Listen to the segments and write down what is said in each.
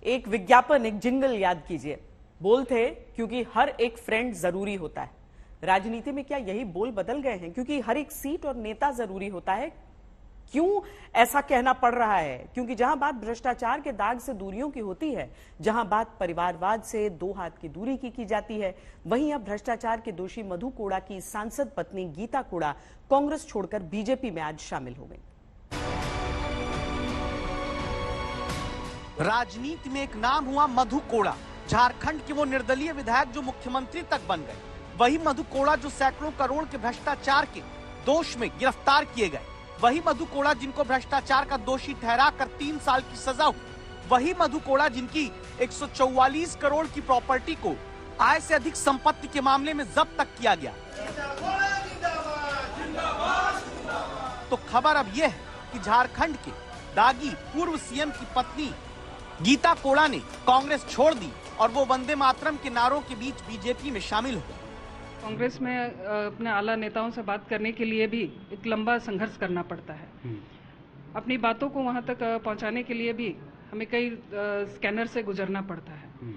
एक विज्ञापन, एक जिंगल याद कीजिए। बोल थे क्योंकि हर एक फ्रेंड जरूरी होता है। राजनीति में क्या यही बोल बदल गए हैं? क्योंकि हर एक सीट और नेता जरूरी होता है। क्यों ऐसा कहना पड़ रहा है? क्योंकि जहां बात भ्रष्टाचार के दाग से दूरियों की होती है, जहां बात परिवारवाद से दो हाथ की दूरी की जाती है, वहीं अब भ्रष्टाचार के दोषी मधु कोड़ा की सांसद पत्नी गीता कोड़ा कांग्रेस छोड़कर बीजेपी में आज शामिल हो गई। राजनीति में एक नाम हुआ मधु कोड़ा। झारखंड के वो निर्दलीय विधायक जो मुख्यमंत्री तक बन गए। वही मधु कोड़ा जो सैकड़ों करोड़ के भ्रष्टाचार के दोष में गिरफ्तार किए गए। वही मधु कोड़ा जिनको भ्रष्टाचार का दोषी ठहराकर 3 साल की सजा हुई। वही मधु कोड़ा जिनकी 144 करोड़ की प्रॉपर्टी को आय से अधिक संपत्ति के मामले में जब्त तक किया गया। तो खबर अब यह है कि झारखंड के दागी पूर्व सीएम की पत्नी गीता कोड़ा ने कांग्रेस छोड़ दी और वो वंदे मातरम के नारों के बीच बीजेपी में शामिल हो गई। कांग्रेस में अपने आला नेताओं से बात करने के लिए भी एक लंबा संघर्ष करना पड़ता है। अपनी बातों को वहां तक पहुंचाने के लिए भी हमें कई स्कैनर से गुजरना पड़ता है।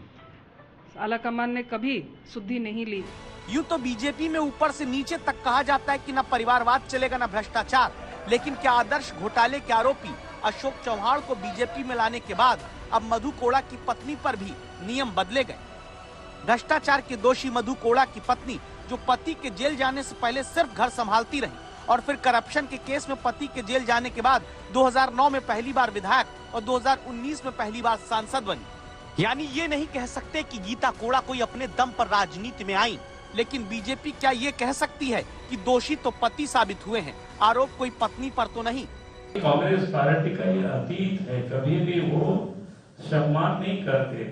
आला कमान ने कभी सुधि नहीं ली। यूं तो बीजेपी में ऊपर से नीचे तक कहा जाता है कि न परिवारवाद चलेगा न भ्रष्टाचार, लेकिन क्या आदर्श घोटाले के आरोपी अशोक चौहान को बीजेपी में लाने के बाद अब मधु कोड़ा की पत्नी पर भी नियम बदले गए। भ्रष्टाचार के दोषी मधु कोड़ा की पत्नी, जो पति के जेल जाने से पहले सिर्फ घर संभालती रही और फिर करप्शन के केस में पति के जेल जाने के बाद 2009 में पहली बार विधायक और 2019 में पहली बार सांसद बनी। यानी ये नहीं कह सकते कि गीता कोड़ा कोई अपने दम पर राजनीति में आई, लेकिन बीजेपी क्या ये कह सकती है कि दोषी तो पति साबित हुए हैं, आरोप कोई पत्नी पर तो नहीं? कांग्रेस पार्टी का ये अतीत है, कभी भी वो सम्मान नहीं करते,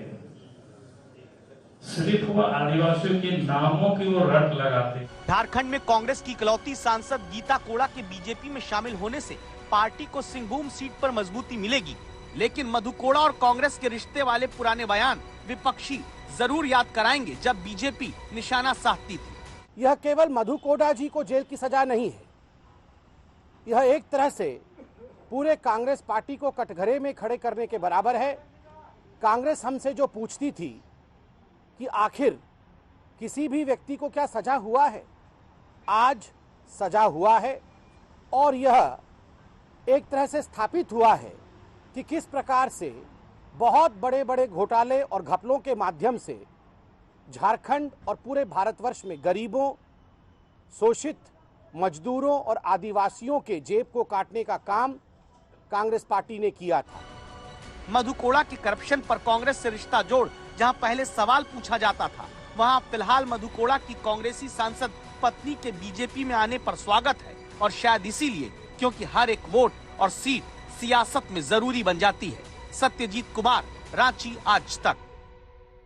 सिर्फ वो आदिवासियों के नामों की वो रट लगाते। झारखंड में कांग्रेस की इकलौती सांसद गीता कोड़ा के बीजेपी में शामिल होने से पार्टी को सिंहभूम सीट पर मजबूती मिलेगी, लेकिन मधु कोड़ा और कांग्रेस के रिश्ते वाले पुराने बयान विपक्षी जरूर याद कराएंगे जब बीजेपी निशाना साधती थी। यह केवल मधु कोड़ा जी को जेल की सजा नहीं है, यह एक तरह से पूरे कांग्रेस पार्टी को कटघरे में खड़े करने के बराबर है। कांग्रेस हमसे जो पूछती थी कि आखिर किसी भी व्यक्ति को क्या सजा हुआ है, आज सजा हुआ है और यह एक तरह से स्थापित हुआ है कि किस प्रकार से बहुत बड़े बड़े घोटाले और घपलों के माध्यम से झारखंड और पूरे भारतवर्ष में गरीबों, शोषित मजदूरों और आदिवासियों के जेब को काटने का काम कांग्रेस पार्टी ने किया था। मधु कोड़ा के करप्शन पर कांग्रेस से रिश्ता जोड़ जहां पहले सवाल पूछा जाता था, वहां फिलहाल मधु कोड़ा की कांग्रेसी सांसद पत्नी के बीजेपी में आने पर स्वागत है, और शायद इसीलिए क्योंकि हर एक वोट और सीट सियासत में जरूरी बन जाती है। सत्यजीत कुमार, रांची आज तक।